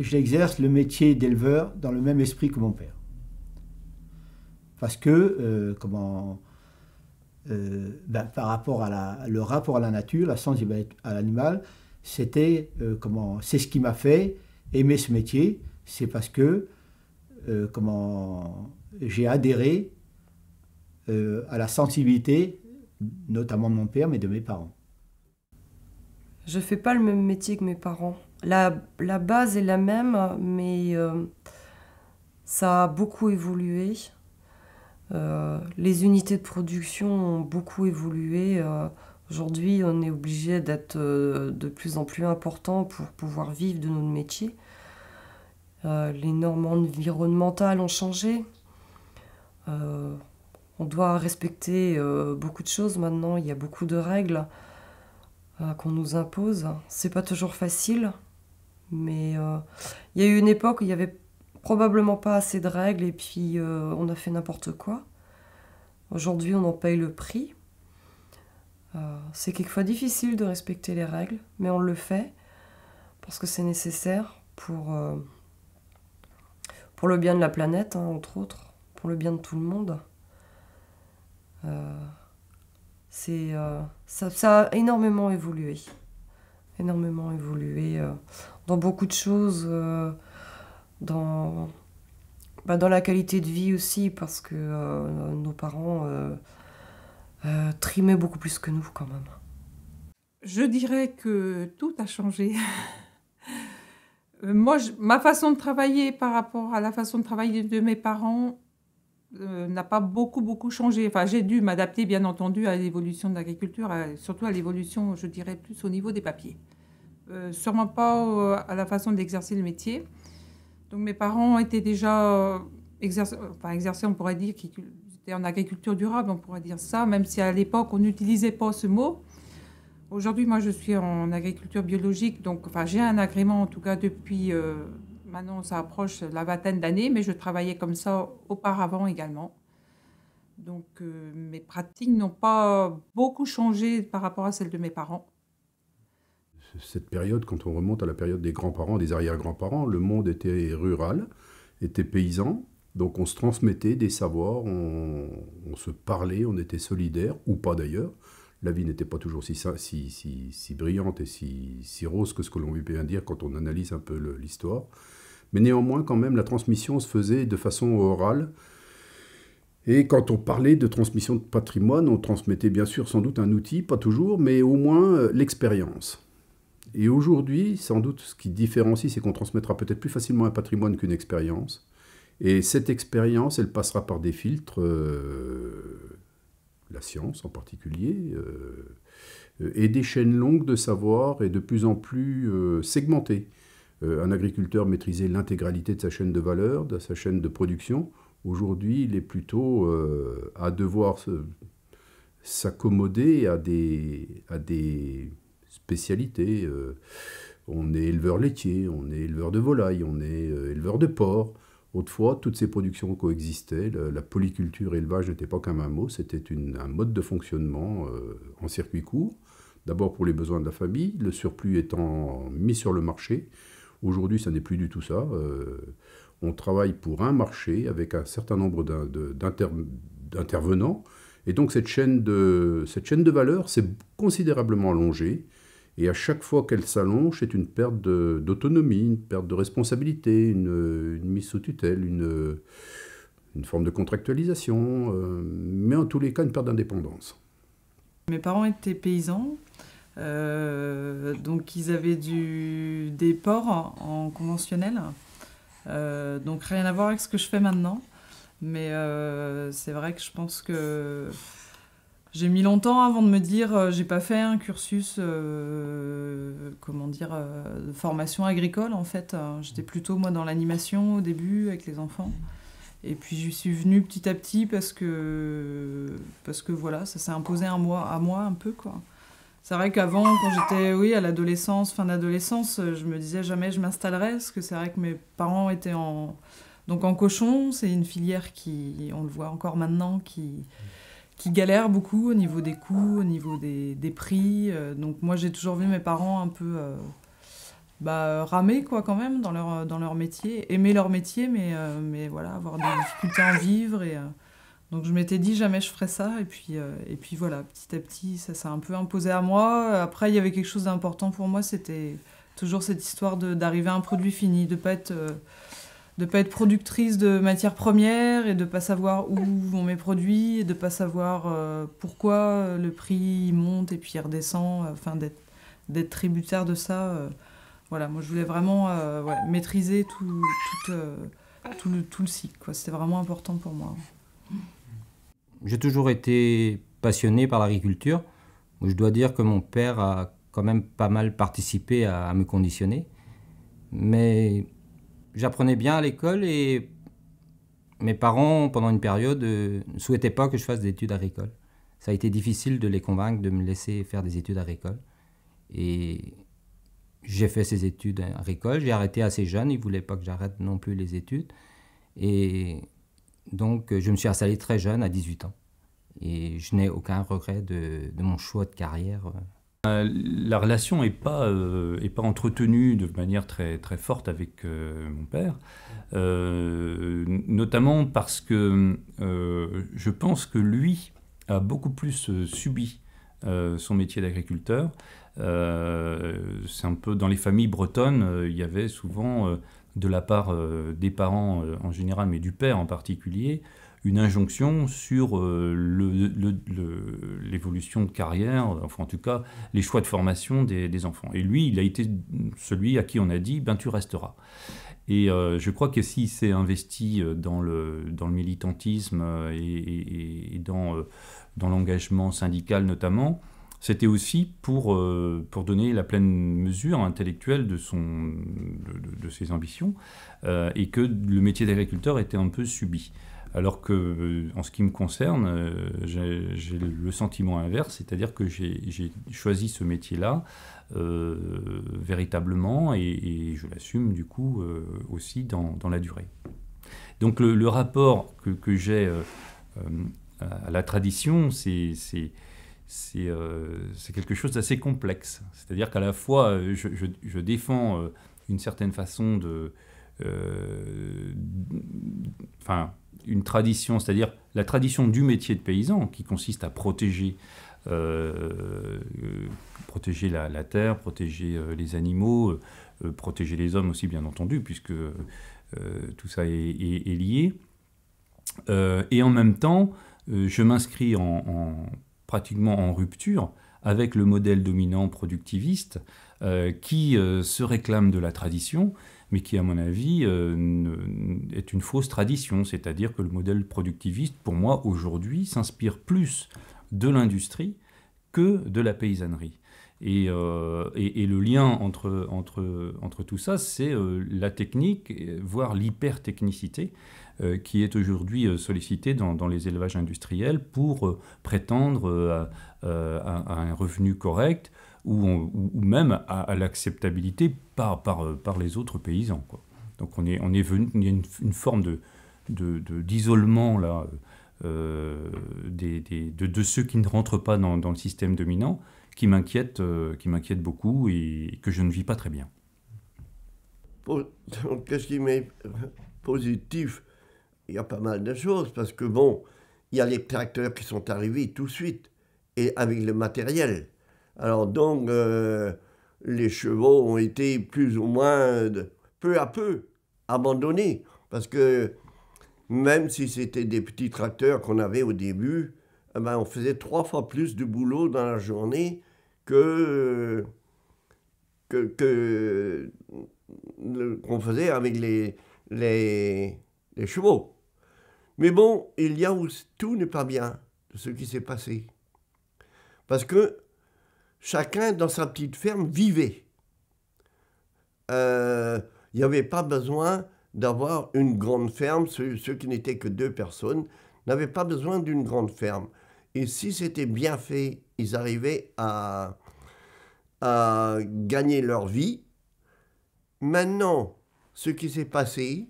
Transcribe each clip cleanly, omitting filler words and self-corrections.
j'exerce le métier d'éleveur dans le même esprit que mon père. Parce que, par rapport à le rapport à la nature, la sensibilité à l'animal, c'est ce qui m'a fait aimer ce métier. C'est parce que j'ai adhéré à la sensibilité, notamment de mon père, mais de mes parents. Je fais pas le même métier que mes parents. La base est la même, mais ça a beaucoup évolué. Les unités de production ont beaucoup évolué. Aujourd'hui, on est obligé d'être de plus en plus important pour pouvoir vivre de notre métier. Les normes environnementales ont changé. On doit respecter beaucoup de choses maintenant. Il y a beaucoup de règles qu'on nous impose. C'est pas toujours facile, mais il y a eu une époque où il y avait probablement pas assez de règles et puis on a fait n'importe quoi. Aujourd'hui, on en paye le prix. C'est quelquefois difficile de respecter les règles, mais on le fait parce que c'est nécessaire pour le bien de la planète, hein, entre autres, pour le bien de tout le monde. Ça a énormément évolué. Énormément évolué dans beaucoup de choses, dans la qualité de vie aussi, parce que nos parents trimaient beaucoup plus que nous quand même. Je dirais que tout a changé. Moi, ma façon de travailler par rapport à la façon de travailler de mes parents n'a pas beaucoup changé. Enfin, j'ai dû m'adapter, bien entendu, à l'évolution de l'agriculture, surtout à l'évolution, je dirais, plus au niveau des papiers. Sûrement pas à la façon d'exercer le métier. Donc mes parents étaient déjà exercés, on pourrait dire, qu'ils étaient en agriculture durable, on pourrait dire ça, même si à l'époque, on n'utilisait pas ce mot. Aujourd'hui, moi, je suis en agriculture biologique, donc j'ai un agrément, en tout cas, depuis, maintenant, ça approche la vingtaine d'années, mais je travaillais comme ça auparavant également. Donc, mes pratiques n'ont pas beaucoup changé par rapport à celles de mes parents. Cette période, quand on remonte à la période des grands-parents, des arrière-grands-parents, le monde était rural, était paysan, donc on se transmettait des savoirs, on se parlait, on était solidaires, ou pas d'ailleurs. La vie n'était pas toujours si brillante et si rose que ce que l'on veut bien dire quand on analyse un peu l'histoire. Mais néanmoins, quand même, la transmission se faisait de façon orale. Et quand on parlait de transmission de patrimoine, on transmettait bien sûr sans doute un outil, pas toujours, mais au moins l'expérience. Et aujourd'hui, sans doute, ce qui différencie, c'est qu'on transmettra peut-être plus facilement un patrimoine qu'une expérience. Et cette expérience, elle passera par des filtres, la science en particulier, et des chaînes longues de savoir et de plus en plus segmentées. Un agriculteur maîtrisait l'intégralité de sa chaîne de valeur, de sa chaîne de production. Aujourd'hui, il est plutôt à devoir s'accommoder à des spécialités. On est éleveur laitier, on est éleveur de volailles, on est éleveur de porc. Autrefois, toutes ces productions coexistaient. La polyculture et l'élevage n'était pas qu'un mot, c'était un mode de fonctionnement en circuit court. D'abord pour les besoins de la famille, le surplus étant mis sur le marché. Aujourd'hui, ça n'est plus du tout ça. On travaille pour un marché avec un certain nombre d'intervenants. Et donc cette chaîne de valeur s'est considérablement allongée. Et à chaque fois qu'elle s'allonge, c'est une perte d'autonomie, une perte de responsabilité, une mise sous tutelle, une forme de contractualisation, mais en tous les cas une perte d'indépendance. Mes parents étaient paysans, donc ils avaient des porcs en conventionnel, donc rien à voir avec ce que je fais maintenant. Mais c'est vrai que je pense que j'ai mis longtemps avant de me dire j'ai pas fait un cursus de formation agricole en fait. J'étais plutôt moi dans l'animation au début avec les enfants. Et puis j'y suis venue petit à petit parce que voilà, ça s'est imposé à moi un peu quoi. C'est vrai qu'avant, quand j'étais à l'adolescence, fin d'adolescence, je me disais jamais je m'installerais parce que c'est vrai que mes parents étaient en cochon. C'est une filière qui, on le voit encore maintenant, qui galère beaucoup au niveau des coûts, au niveau des prix. Donc moi j'ai toujours vu mes parents un peu ramer quoi quand même dans leur métier, aimer leur métier, mais voilà, avoir des difficultés à en vivre. Donc je m'étais dit jamais je ferais ça, et puis voilà, petit à petit ça s'est un peu imposé à moi. Après il y avait quelque chose d'important pour moi, c'était toujours cette histoire d'arriver à un produit fini, de pas être productrice de matières premières et de pas savoir où vont mes produits et de pas savoir pourquoi le prix monte et puis il redescend, enfin d'être tributaire de ça. Voilà, moi je voulais vraiment maîtriser tout le cycle, quoi. C'était vraiment important pour moi. J'ai toujours été passionné par l'agriculture. Je dois dire que mon père a quand même pas mal participé à me conditionner. Mais j'apprenais bien à l'école et mes parents, pendant une période, ne souhaitaient pas que je fasse des études agricoles. Ça a été difficile de les convaincre de me laisser faire des études agricoles. Et j'ai fait ces études agricoles. J'ai arrêté assez jeune. Ils ne voulaient pas que j'arrête non plus les études. Et donc, je me suis installé très jeune, à 18 ans. Et je n'ai aucun regret de mon choix de carrière. La relation n'est pas entretenue de manière très, très forte avec mon père, notamment parce que je pense que lui a beaucoup plus subi son métier d'agriculteur. C'est un peu dans les familles bretonnes, il y avait souvent de la part des parents en général, mais du père en particulier, une injonction sur l'évolution de carrière, enfin en tout cas les choix de formation des enfants. Et lui, il a été celui à qui on a dit « ben tu resteras ». Et je crois que s'il s'est investi dans le militantisme et dans l'engagement syndical notamment, c'était aussi pour donner la pleine mesure intellectuelle de ses ambitions, et que le métier d'agriculteur était un peu subi. Alors que, en ce qui me concerne, j'ai le sentiment inverse, c'est-à-dire que j'ai choisi ce métier-là véritablement, et je l'assume du coup aussi dans la durée. Donc le rapport que j'ai à la tradition, c'est quelque chose d'assez complexe. C'est-à-dire qu'à la fois, je défends une certaine façon une tradition, c'est-à-dire la tradition du métier de paysan, qui consiste à protéger la terre, protéger les animaux, protéger les hommes aussi, bien entendu, puisque tout ça est lié. Et en même temps, je m'inscris pratiquement en rupture avec le modèle dominant productiviste qui se réclame de la tradition, mais qui, à mon avis, est une fausse tradition. C'est-à-dire que le modèle productiviste, pour moi, aujourd'hui, s'inspire plus de l'industrie que de la paysannerie. Et le lien entre tout ça, c'est la technique, voire l'hypertechnicité, qui est aujourd'hui sollicitée dans les élevages industriels pour prétendre à un revenu correct, ou même à l'acceptabilité par les autres paysans, quoi. Donc il y a une forme d'isolement là, de ceux qui ne rentrent pas dans le système dominant, qui m'inquiète beaucoup et que je ne vis pas très bien. Qu'est-ce qui m'est positif? Il y a pas mal de choses, parce que bon, il y a les tracteurs qui sont arrivés tout de suite, et avec le matériel. Alors donc, les chevaux ont été plus ou moins, peu à peu, abandonnés. Parce que même si c'était des petits tracteurs qu'on avait au début, on faisait 3 fois plus de boulot dans la journée qu'on faisait avec les chevaux. Mais bon, il y a aussi, tout n'est pas bien de ce qui s'est passé. Parce que chacun dans sa petite ferme vivait. Il n'y avait pas besoin d'avoir une grande ferme. Ceux qui n'étaient que 2 personnes n'avaient pas besoin d'une grande ferme. Et si c'était bien fait, ils arrivaient à gagner leur vie. Maintenant, ce qui s'est passé,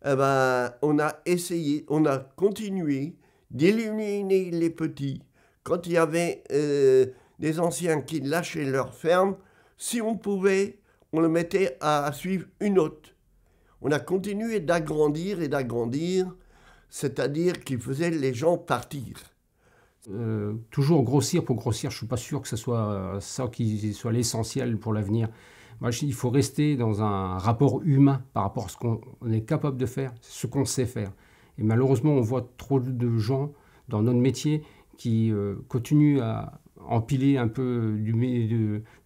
on a essayé, on a continué d'éliminer les petits. Quand il y avait des anciens qui lâchaient leur ferme, si on pouvait, on le mettait à suivre une autre. On a continué d'agrandir et d'agrandir, c'est-à-dire qu'il faisait les gens partir. Toujours grossir pour grossir, je ne suis pas sûr que ce soit ça qui soit l'essentiel pour l'avenir. Moi, il faut rester dans un rapport humain par rapport à ce qu'on est capable de faire, ce qu'on sait faire. Et malheureusement, on voit trop de gens dans notre métier qui continuent à empiler un peu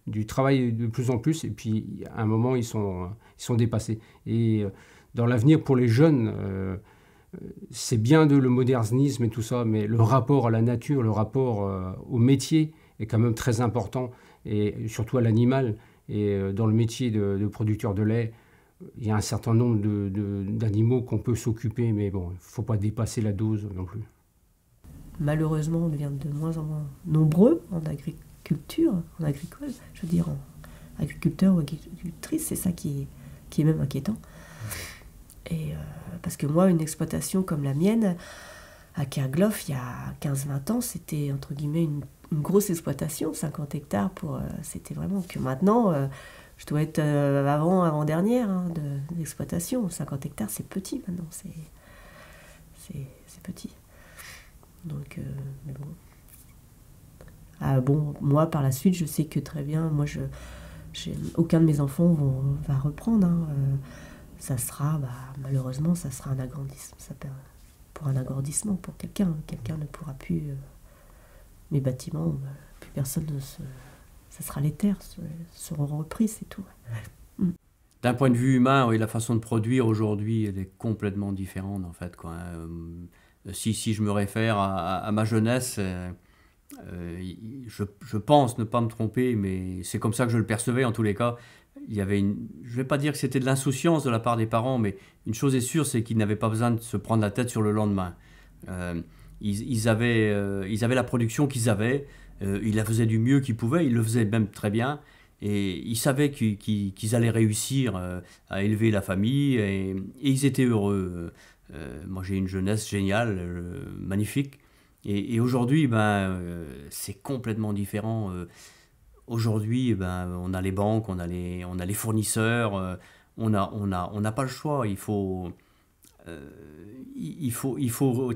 du travail de plus en plus, et puis à un moment, ils sont dépassés. Et dans l'avenir, pour les jeunes, c'est bien le modernisme et tout ça, mais le rapport à la nature, le rapport au métier est quand même très important, et surtout à l'animal. Et dans le métier de producteur de lait, il y a un certain nombre d'animaux qu'on peut s'occuper, mais bon, il ne faut pas dépasser la dose non plus. Malheureusement, on devient de moins en moins nombreux en agriculture, en agricole, je veux dire, en agriculteur ou agricultrice, c'est ça qui est même inquiétant. Et parce que moi, une exploitation comme la mienne, à Kerglof, il y a 15-20 ans, c'était entre guillemets une grosse exploitation, 50 hectares, c'était vraiment que maintenant, je dois être avant-dernière d'exploitation. 50 hectares, c'est petit maintenant, c'est petit. Donc, mais bon. Bon, moi, par la suite, je sais que très bien, moi, aucun de mes enfants va reprendre. Ça sera, malheureusement, ça sera un agrandissement. Pour un agrandissement, pour quelqu'un. Quelqu'un ne pourra plus... mes bâtiments, plus personne ça sera les terres, seront repris, c'est tout. D'un point de vue humain, oui, la façon de produire aujourd'hui, elle est complètement différente, en fait, quoi. Si je me réfère à ma jeunesse, je pense ne pas me tromper, mais c'est comme ça que je le percevais en tous les cas. Il y avait je ne vais pas dire que c'était de l'insouciance de la part des parents, mais une chose est sûre, c'est qu'ils n'avaient pas besoin de se prendre la tête sur le lendemain. Ils avaient la production qu'ils avaient, ils la faisaient du mieux qu'ils pouvaient, ils le faisaient même très bien, et ils savaient qu'ils allaient réussir à élever la famille, et ils étaient heureux. Moi, j'ai une jeunesse géniale, magnifique, et aujourd'hui, c'est complètement différent. Aujourd'hui, on a les banques, on a les fournisseurs, on n'a pas le choix. Il faut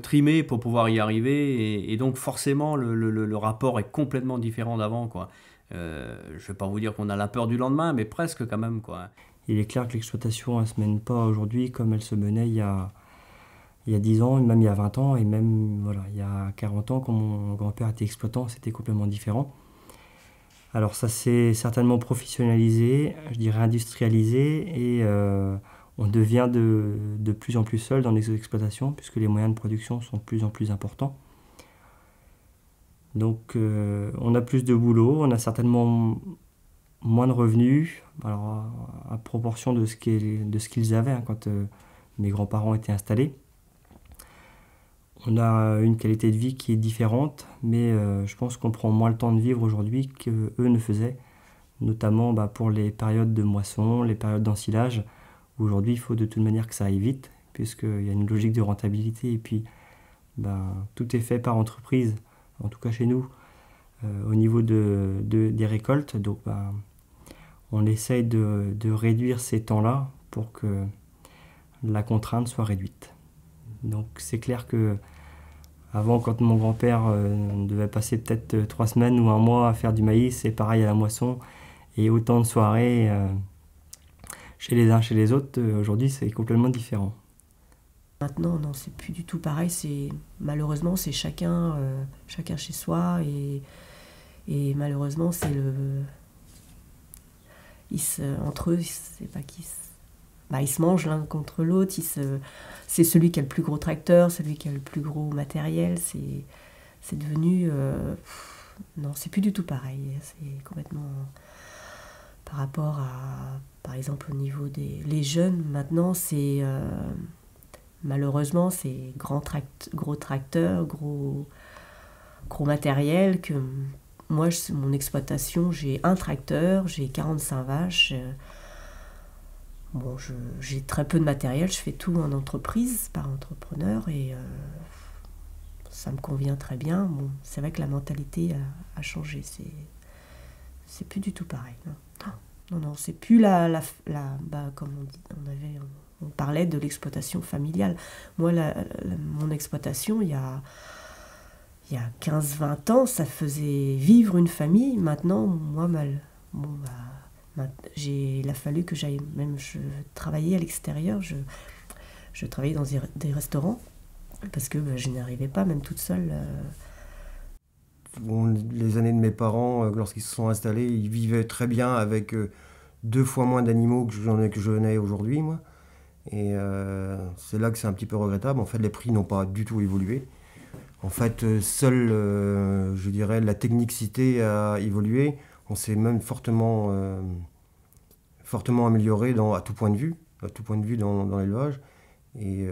trimer pour pouvoir y arriver, et donc forcément le rapport est complètement différent d'avant, quoi. Je ne vais pas vous dire qu'on a la peur du lendemain, mais presque quand même, quoi. Il est clair que l'exploitation ne se mène pas aujourd'hui comme elle se menait il y a 10 ans, même il y a 20 ans, et même il y a 40 ans, quand mon grand-père était exploitant, c'était complètement différent. Alors ça s'est certainement professionnalisé, je dirais industrialisé, et on devient de plus en plus seul dans les exploitations, puisque les moyens de production sont de plus en plus importants. Donc on a plus de boulot, on a certainement moins de revenus, alors à proportion de ce qu'ils avaient quand mes grands-parents étaient installés. On a une qualité de vie qui est différente, mais je pense qu'on prend moins le temps de vivre aujourd'hui qu'eux ne faisaient, notamment pour les périodes de moisson, les périodes d'ensilage. Aujourd'hui, il faut de toute manière que ça aille vite, puisqu'il y a une logique de rentabilité, et puis tout est fait par entreprise, en tout cas chez nous, au niveau des récoltes. Donc on essaye de réduire ces temps-là pour que la contrainte soit réduite. Donc c'est clair que avant, quand mon grand-père devait passer peut-être 3 semaines ou 1 mois à faire du maïs, c'est pareil à la moisson, et autant de soirées chez les uns, chez les autres, aujourd'hui c'est complètement différent. Maintenant, non, c'est plus du tout pareil. Malheureusement, c'est chacun chez soi, et malheureusement, c'est entre eux, c'est pas qu'ils ils se mangent l'un contre l'autre. C'est celui qui a le plus gros tracteur, celui qui a le plus gros matériel. C'est devenu... non, c'est plus du tout pareil. C'est complètement... Par rapport à... Par exemple, au niveau les jeunes, maintenant, c'est... malheureusement, c'est gros tracteur, gros matériel. Que moi, mon exploitation, j'ai un tracteur, j'ai 45 vaches... Bon, j'ai très peu de matériel, je fais tout en entreprise, par entrepreneur, et ça me convient très bien. Bon, c'est vrai que la mentalité a changé, c'est plus du tout pareil. Non. Non, c'est plus comme on dit, on parlait de l'exploitation familiale. Moi, mon exploitation, il y a 15-20 ans, ça faisait vivre une famille. Maintenant, moi, il a fallu que j'aille, je travaillais à l'extérieur, je travaillais dans des restaurants, parce que je n'arrivais pas, même toute seule. Les années de mes parents, lorsqu'ils se sont installés, ils vivaient très bien avec 2 fois moins d'animaux que je n'ai aujourd'hui, moi. Et c'est là que c'est un petit peu regrettable. En fait, les prix n'ont pas du tout évolué. En fait, seule, je dirais, la technicité a évolué. On s'est même fortement amélioré à tout point de vue dans l'élevage. Et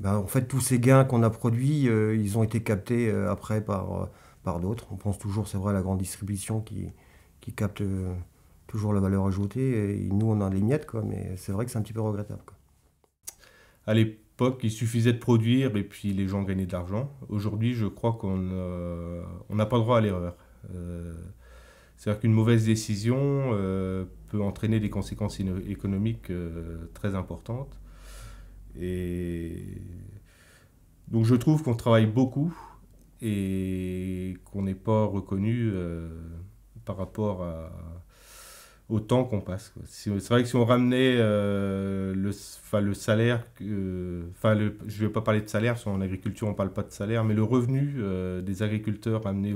en fait, tous ces gains qu'on a produits, ils ont été captés après par d'autres. On pense toujours, c'est vrai, à la grande distribution qui capte toujours la valeur ajoutée. Et nous, on a les miettes, quoi, mais c'est vrai que c'est un petit peu regrettable, quoi. À l'époque, il suffisait de produire et puis les gens gagnaient de l'argent. Aujourd'hui, je crois qu'on n'a pas le droit à l'erreur. C'est-à-dire qu'une mauvaise décision peut entraîner des conséquences économiques très importantes. Et donc je trouve qu'on travaille beaucoup et qu'on n'est pas reconnu par rapport au temps qu'on passe. C'est vrai que si on ramenait le salaire, je ne vais pas parler de salaire, parce qu'en agriculture on ne parle pas de salaire, mais le revenu des agriculteurs ramené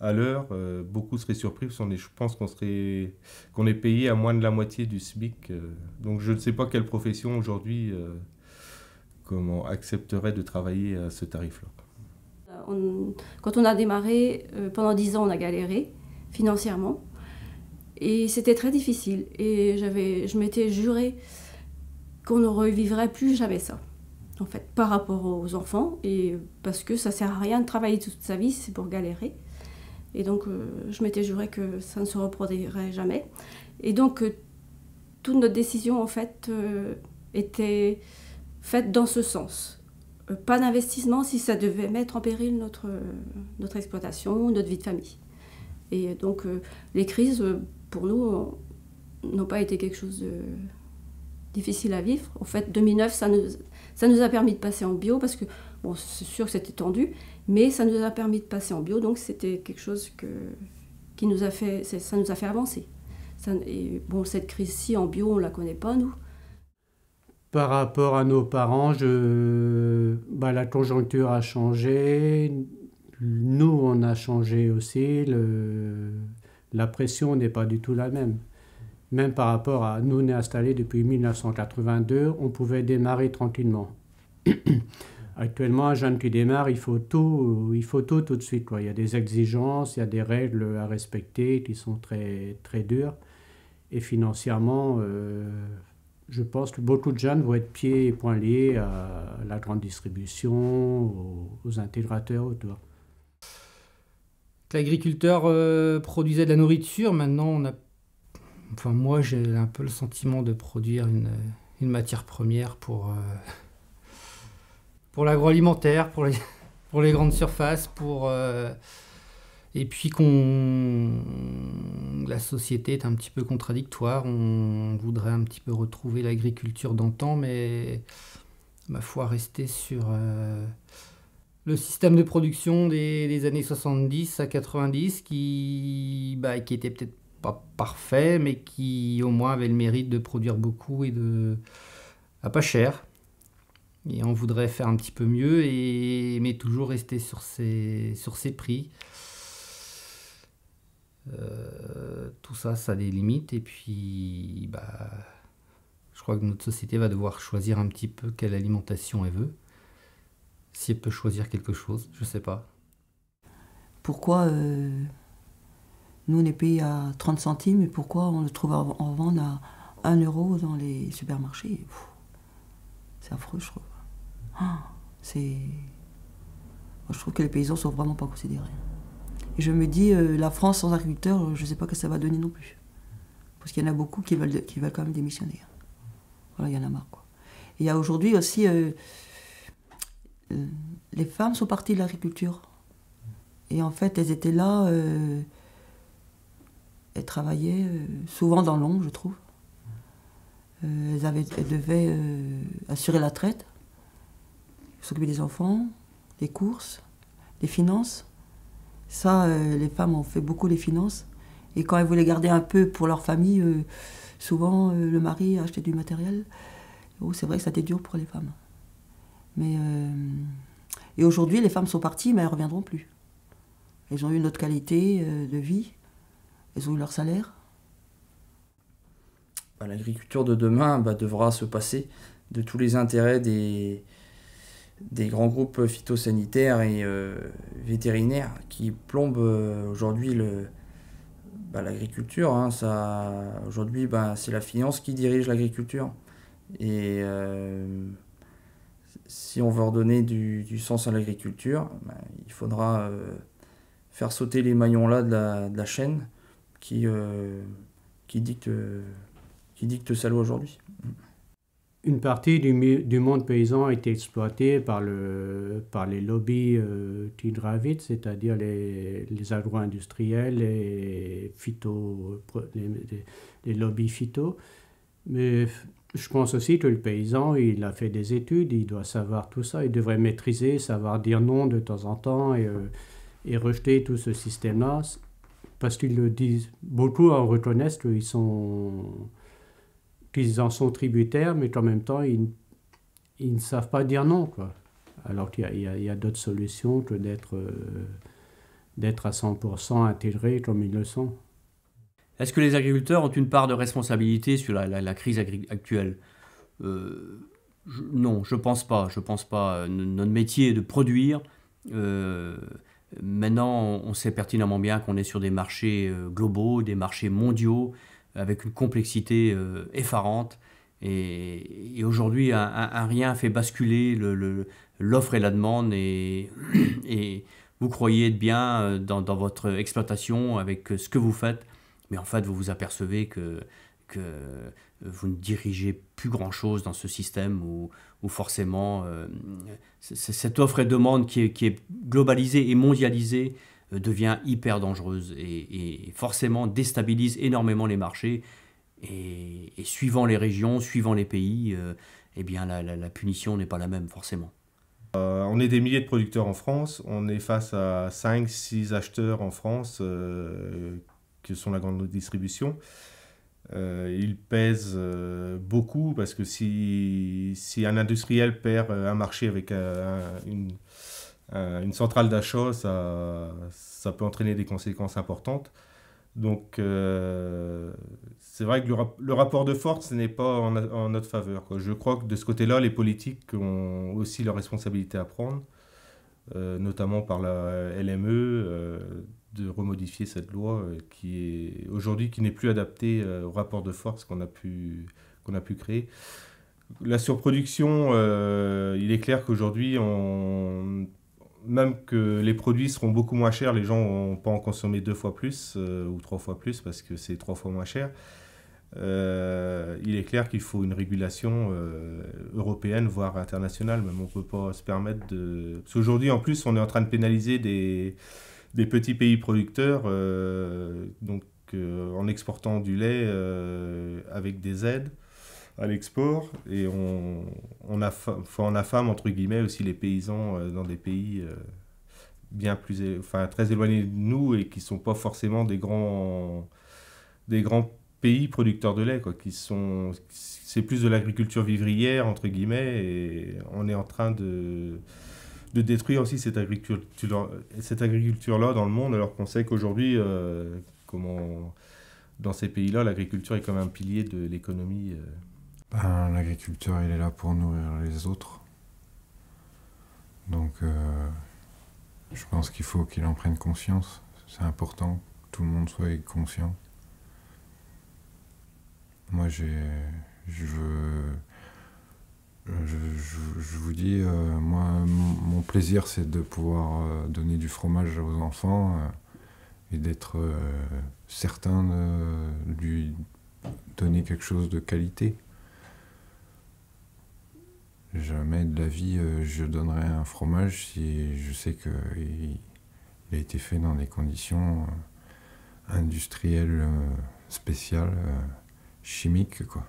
à l'heure, beaucoup seraient surpris, parce que je pense qu'on est payé à moins de la moitié du SMIC. Donc je ne sais pas quelle profession aujourd'hui accepterait de travailler à ce tarif-là. Quand on a démarré, pendant 10 ans on a galéré financièrement. Et c'était très difficile. Et je m'étais juré qu'on ne revivrait plus jamais ça, en fait, par rapport aux enfants. Et parce que ça ne sert à rien de travailler toute sa vie, c'est pour galérer. Et donc, je m'étais juré que ça ne se reproduirait jamais. Et donc, toute notre décision, en fait, était faite dans ce sens. Pas d'investissement si ça devait mettre en péril notre exploitation, notre vie de famille. Et donc, les crises, pour nous, n'ont pas été quelque chose de difficile à vivre. En fait, 2009, ça nous a permis de passer en bio, parce que, bon, c'est sûr que c'était tendu, mais ça nous a permis de passer en bio, donc c'était quelque chose ça nous a fait avancer. Et bon, cette crise-ci en bio, on ne la connaît pas, nous. Par rapport à nos parents, la conjoncture a changé. Nous, on a changé aussi. La pression n'est pas du tout la même. Même par rapport à nous, on est installés depuis 1982, on pouvait démarrer tranquillement. Actuellement, un jeune qui démarre, il faut tout tout de suite, quoi. Il y a des exigences, il y a des règles à respecter qui sont très, très dures. Et financièrement, je pense que beaucoup de jeunes vont être pieds et poings liés à la grande distribution, aux intégrateurs autour. L'agriculteur produisait de la nourriture, maintenant moi j'ai un peu le sentiment de produire une matière première pour l'agroalimentaire, pour les grandes surfaces, et puis la société est un petit peu contradictoire, on voudrait un petit peu retrouver l'agriculture d'antan, mais ma foi rester sur le système de production des années 70 à 90 qui était peut-être pas parfait, mais qui au moins avait le mérite de produire beaucoup et à pas cher. Et on voudrait faire un petit peu mieux, mais toujours rester sur ces prix. Tout ça a des limites, et puis je crois que notre société va devoir choisir un petit peu quelle alimentation elle veut. Si elle peut choisir quelque chose, je sais pas. Pourquoi nous on est payé à 30 centimes et pourquoi on le trouve en vente à 1 euro dans les supermarchés? C'est affreux, je trouve. Je trouve que les paysans sont vraiment pas considérés. Et je me dis, la France sans agriculteurs, je sais pas ce que ça va donner non plus. Parce qu'il y en a beaucoup qui veulent quand même démissionner. Voilà, il y en a marre, quoi. Et il y a aujourd'hui aussi... les femmes sont parties de l'agriculture. Et en fait, elles étaient là, elles travaillaient souvent dans l'ombre, je trouve. Elles devaient assurer la traite, s'occuper des enfants, des courses, des finances. Ça, les femmes ont fait beaucoup les finances. Et quand elles voulaient garder un peu pour leur famille, souvent le mari achetait du matériel. Oh, c'est vrai que ça a été dur pour les femmes. Et aujourd'hui, les femmes sont parties, mais elles ne reviendront plus. Elles ont eu une autre qualité de vie, elles ont eu leur salaire. L'agriculture de demain devra se passer de tous les intérêts des grands groupes phytosanitaires et vétérinaires qui plombent aujourd'hui l'agriculture. Aujourd'hui, c'est la finance qui dirige l'agriculture. Et si on veut redonner du sens à l'agriculture, il faudra faire sauter les maillons-là de la chaîne qui dicte ça aujourd'hui. Une partie du monde paysan a été exploitée par les lobbies Tidravit, c'est-à-dire les agro-industriels, les lobbies phyto. Mais je pense aussi que le paysan, il a fait des études, il doit savoir tout ça, il devrait maîtriser, savoir dire non de temps en temps et rejeter tout ce système-là, parce qu'ils le disent. Beaucoup en reconnaissent qu'ils en sont tributaires, mais qu'en même temps, ils ne savent pas dire non, quoi. Alors qu'il y a d'autres solutions que d'être à 100% intégrés comme ils le sont. Est-ce que les agriculteurs ont une part de responsabilité sur la crise actuelle ? Non, je pense pas. Notre métier est de produire. Maintenant, on sait pertinemment bien qu'on est sur des marchés globaux, des marchés mondiaux, avec une complexité effarante. Et aujourd'hui, un rien fait basculer l'offre et la demande. Et vous croyez être bien dans votre exploitation avec ce que vous faites. Mais en fait, vous vous apercevez que vous ne dirigez plus grand-chose dans ce système où forcément cette offre et demande qui est globalisée et mondialisée devient hyper dangereuse et forcément déstabilise énormément les marchés. Et suivant les régions, suivant les pays, eh bien la punition n'est pas la même forcément. On est des milliers de producteurs en France, on est face à 5-6 acheteurs en France que sont la grande distribution. Ils pèsent beaucoup parce que si un industriel perd un marché avec une centrale d'achat, ça peut entraîner des conséquences importantes. Donc c'est vrai que le rapport de force n'est pas en notre faveur, quoi. Je crois que de ce côté-là, les politiques ont aussi leur responsabilité à prendre, notamment par la LME, de remodifier cette loi qui n'est plus adaptée au rapport de force qu'on a pu créer. La surproduction, il est clair qu'aujourd'hui, même que les produits seront beaucoup moins chers, les gens vont pas en consommer 2 fois plus ou 3 fois plus parce que c'est 3 fois moins cher. Il est clair qu'il faut une régulation européenne, voire internationale. Même on ne peut pas se permettre de... Parce qu'aujourd'hui, en plus, on est en train de pénaliser des petits pays producteurs en exportant du lait avec des aides à l'export, et on affame entre guillemets aussi les paysans dans des pays très éloignés de nous et qui ne sont pas forcément des grands pays producteurs de lait, quoi, c'est plus de l'agriculture vivrière entre guillemets, et on est en train de détruire aussi cette agriculture-là dans le monde, alors qu'on sait qu'aujourd'hui, dans ces pays-là, l'agriculture est comme un pilier de l'économie. L'agriculteur, il est là pour nourrir les autres. Donc, je pense qu'il faut qu'il en prenne conscience. C'est important que tout le monde soit conscient. Moi, je vous dis, moi, mon plaisir, c'est de pouvoir donner du fromage aux enfants et d'être certain de lui donner quelque chose de qualité. Jamais de la vie je donnerai un fromage si je sais qu'il a été fait dans des conditions industriel spécial, chimique, quoi.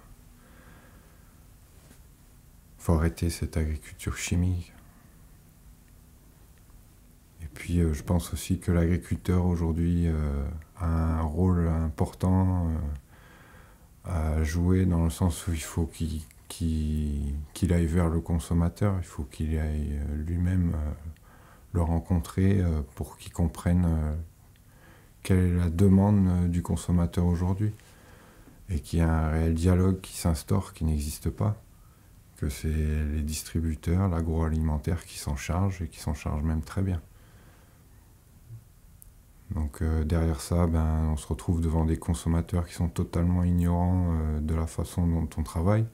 Faut arrêter cette agriculture chimique. Et puis je pense aussi que l'agriculteur aujourd'hui a un rôle important à jouer, dans le sens où il faut qu'il aille vers le consommateur, il faut qu'il aille lui-même le rencontrer pour qu'il comprenne quelle est la demande du consommateur aujourd'hui, et qu'il y a un réel dialogue qui s'instaure, qui n'existe pas, que c'est les distributeurs, l'agroalimentaire qui s'en chargent, et qui s'en chargent même très bien. Donc derrière ça, on se retrouve devant des consommateurs qui sont totalement ignorants de la façon dont on travaille,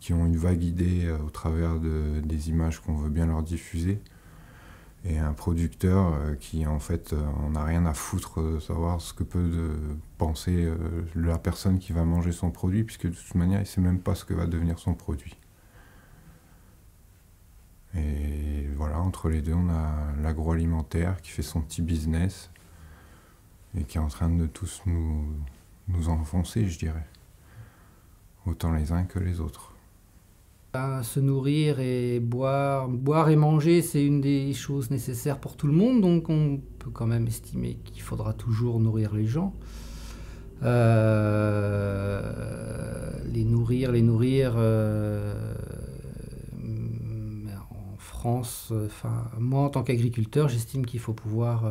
qui ont une vague idée au travers des images qu'on veut bien leur diffuser, et un producteur qui en fait en a rien à foutre de savoir ce que peut penser la personne qui va manger son produit, puisque de toute manière il ne sait même pas ce que va devenir son produit. Et voilà, entre les deux, on a l'agroalimentaire qui fait son petit business et qui est en train de tous nous enfoncer, je dirais. Autant les uns que les autres. Se nourrir et boire et manger, c'est une des choses nécessaires pour tout le monde, donc on peut quand même estimer qu'il faudra toujours nourrir les gens. Les nourrir. En France, moi en tant qu'agriculteur, j'estime qu'il faut pouvoir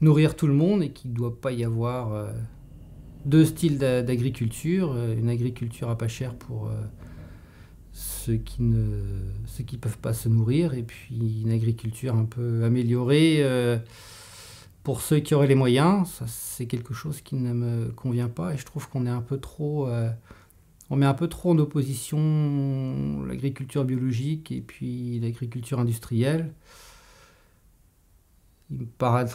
nourrir tout le monde et qu'il ne doit pas y avoir deux styles d'agriculture, une agriculture à pas cher pour ceux qui peuvent pas se nourrir, et puis une agriculture un peu améliorée pour ceux qui auraient les moyens. Ça, c'est quelque chose qui ne me convient pas, et je trouve qu'on est un peu trop on met un peu trop en opposition l'agriculture biologique et puis l'agriculture industrielle. Il me paraît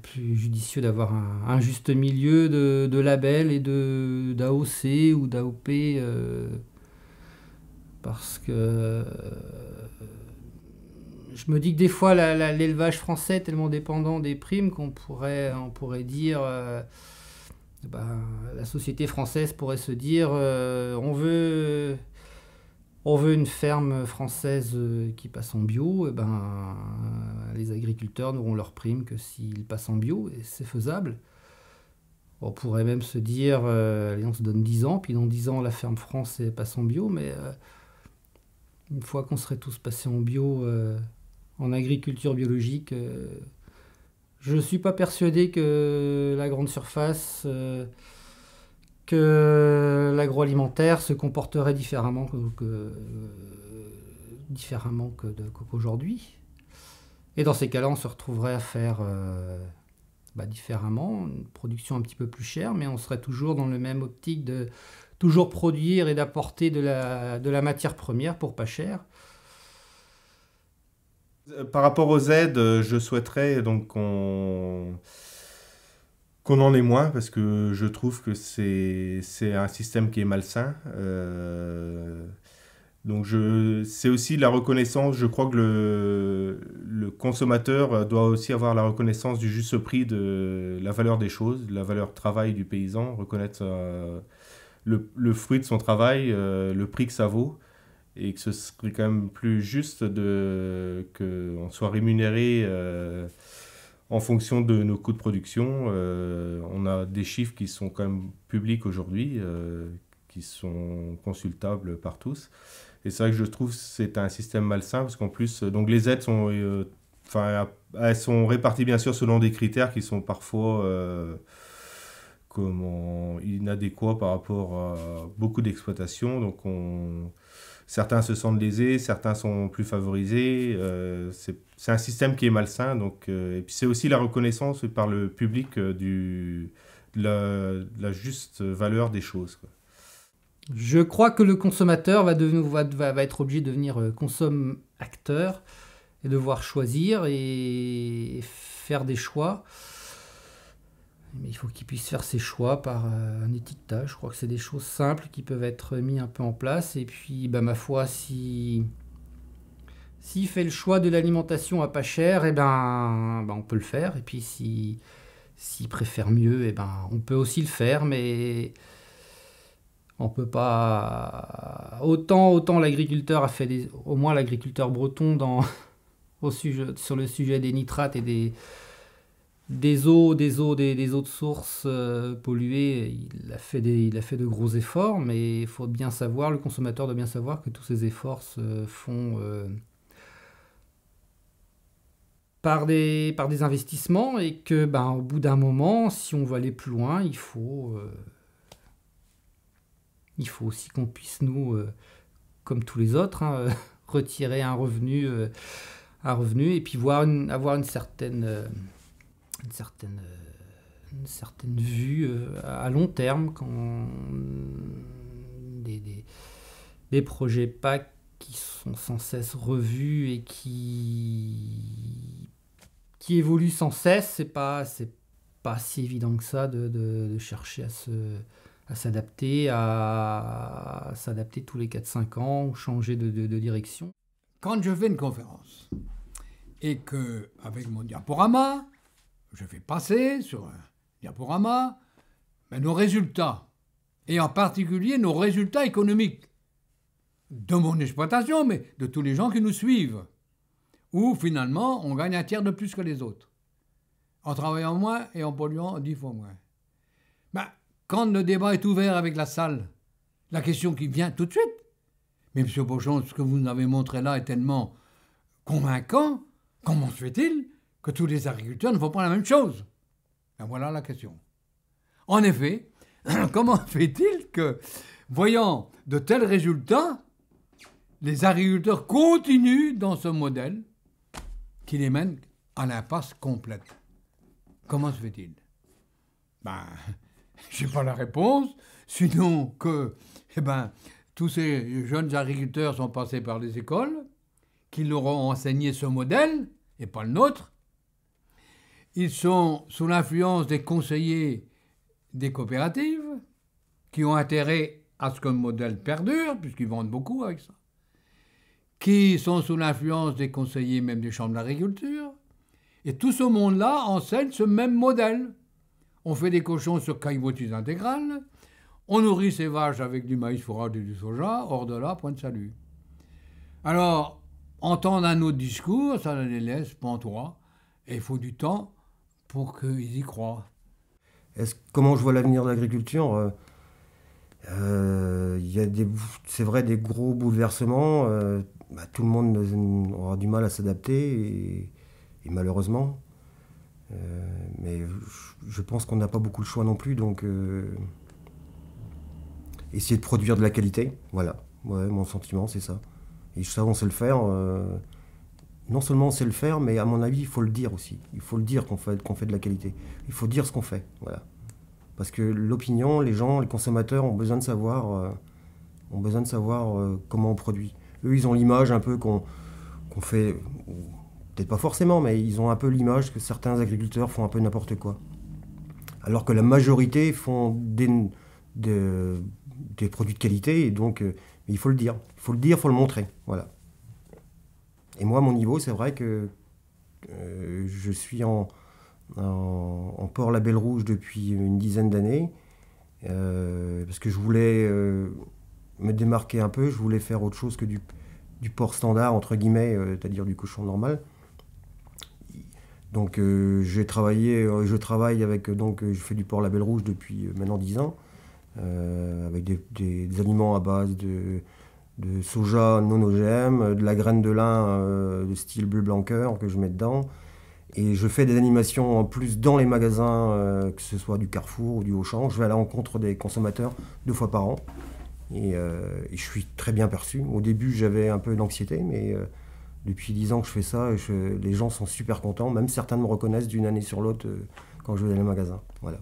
plus judicieux d'avoir un juste milieu de labels et d'AOC ou d'AOP, parce que je me dis que des fois l'élevage français est tellement dépendant des primes qu'on pourrait dire la société française pourrait se dire on veut une ferme française qui passe en bio, et les agriculteurs n'auront leur prime que s'ils passent en bio, et c'est faisable. On pourrait même se dire allez, on se donne 10 ans, puis dans 10 ans la ferme France passe en bio, mais une fois qu'on serait tous passés en bio, en agriculture biologique, je ne suis pas persuadé que la grande surface, que l'agroalimentaire se comporterait différemment qu'aujourd'hui. Et dans ces cas-là, on se retrouverait à faire différemment, une production un petit peu plus chère, mais on serait toujours dans le même optique de toujours produire et d'apporter de la matière première pour pas cher. Par rapport aux aides, je souhaiterais donc qu'on en ait moins, parce que je trouve que c'est un système qui est malsain. Donc c'est aussi la reconnaissance. Je crois que le consommateur doit aussi avoir la reconnaissance du juste prix de la valeur des choses, de la valeur travail du paysan, reconnaître le fruit de son travail, le prix que ça vaut. Et que ce serait quand même plus juste qu'on soit rémunéré en fonction de nos coûts de production. On a des chiffres qui sont quand même publics aujourd'hui, qui sont consultables par tous. Et c'est vrai que je trouve que c'est un système malsain, parce qu'en plus, donc les aides sont, elles sont réparties bien sûr selon des critères qui sont parfois inadéquats par rapport à beaucoup d'exploitations. Donc certains se sentent lésés, certains sont plus favorisés. C'est un système qui est malsain. Donc, et puis c'est aussi la reconnaissance par le public de la juste valeur des choses, quoi. Je crois que le consommateur va être obligé de devenir consomme-acteur et devoir choisir et faire des choix. Mais il faut qu'il puisse faire ses choix par un étiquetage. Je crois que c'est des choses simples qui peuvent être mis un peu en place. Et puis, ma foi, s'il fait le choix de l'alimentation à pas cher, on peut le faire. Et puis, s'il s'ils préfèrent mieux, eh ben, on peut aussi le faire, mais on peut pas... Autant l'agriculteur a fait au moins l'agriculteur breton sur le sujet des nitrates et des eaux de sources polluées, il a fait de gros efforts, mais il faut bien savoir, le consommateur doit bien savoir que tous ces efforts se font par des investissements et que au bout d'un moment, si on veut aller plus loin, il faut aussi qu'on puisse nous, comme tous les autres, retirer un revenu et puis avoir une certaine vue à long terme, quand des projets PAC qui sont sans cesse revus et qui évoluent sans cesse, c'est pas si évident que ça de chercher à s'adapter tous les 4-5 ans ou changer de direction. Quand je fais une conférence et que avec mon diaporama, je fais passer sur un diaporama nos résultats, et en particulier nos résultats économiques de mon exploitation, mais de tous les gens qui nous suivent, où finalement on gagne un tiers de plus que les autres, en travaillant moins et en polluant 10 fois moins. Quand le débat est ouvert avec la salle, la question qui vient tout de suite, mais M. Beauchamp, ce que vous nous avez montré là est tellement convaincant, comment se fait-il que tous les agriculteurs ne font pas la même chose? Voilà la question. En effet, comment fait-il que, voyant de tels résultats, les agriculteurs continuent dans ce modèle qui les mène à l'impasse complète? Comment se fait-il? Je n'ai pas la réponse, sinon que tous ces jeunes agriculteurs sont passés par les écoles, qui leur ont enseigné ce modèle, et pas le nôtre. Ils sont sous l'influence des conseillers des coopératives, qui ont intérêt à ce que le modèle perdure, puisqu'ils vendent beaucoup avec ça, qui sont sous l'influence des conseillers même des chambres d'agriculture, et tout ce monde-là enseigne ce même modèle. On fait des cochons sur caillebotis intégrale, on nourrit ces vaches avec du maïs fourrage et du soja, hors de là, point de salut. Alors, entendre un autre discours, ça les laisse pantois, et il faut du temps pour qu'ils y croient. Comment je vois l'avenir de l'agriculture? Il y a c'est vrai, des gros bouleversements. Tout le monde aura du mal à s'adapter, et malheureusement. Mais je pense qu'on n'a pas beaucoup de choix non plus, donc essayer de produire de la qualité, voilà. Ouais, mon sentiment, c'est ça. Et ça, on sait le faire. Non seulement on sait le faire, mais à mon avis, il faut le dire aussi. Il faut le dire qu'on fait de la qualité. Il faut dire ce qu'on fait, voilà. Parce que l'opinion, les gens, les consommateurs ont besoin de savoir, comment on produit. Eux, ils ont l'image un peu qu'on fait, peut-être pas forcément, mais ils ont un peu l'image que certains agriculteurs font un peu n'importe quoi. Alors que la majorité font des produits de qualité, et donc il faut le dire. Il faut le montrer, voilà. Et moi, à mon niveau, c'est vrai que je suis en port label rouge depuis une dizaine d'années, parce que je voulais me démarquer un peu, je voulais faire autre chose que du porc standard, entre guillemets, c'est-à-dire du cochon normal. Donc je travaille avec, je fais du porc label rouge depuis maintenant 10 ans, avec des aliments à base de soja non OGM, de la graine de lin de style bleu blanc cœur que je mets dedans. Et je fais des animations en plus dans les magasins, que ce soit du Carrefour ou du Auchan. Je vais à la rencontre des consommateurs 2 fois par an. Et je suis très bien perçu. Au début, j'avais un peu d'anxiété, mais depuis 10 ans que je fais ça, les gens sont super contents. Même certains me reconnaissent d'une année sur l'autre quand je vais dans les magasins. Voilà.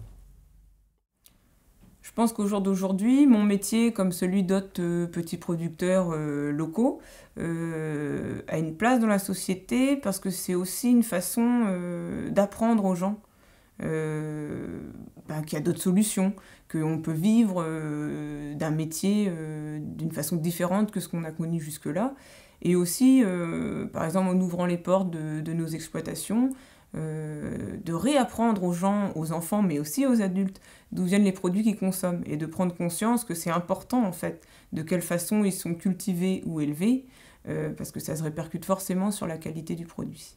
Je pense qu'au jour d'aujourd'hui, mon métier, comme celui d'autres petits producteurs locaux, a une place dans la société parce que c'est aussi une façon d'apprendre aux gens qu'il y a d'autres solutions, qu'on peut vivre d'un métier d'une façon différente que ce qu'on a connu jusque-là. Et aussi, par exemple, en ouvrant les portes de nos exploitations, de réapprendre aux gens, aux enfants, mais aussi aux adultes, d'où viennent les produits qu'ils consomment, et de prendre conscience que c'est important, en fait, de quelle façon ils sont cultivés ou élevés, parce que ça se répercute forcément sur la qualité du produit.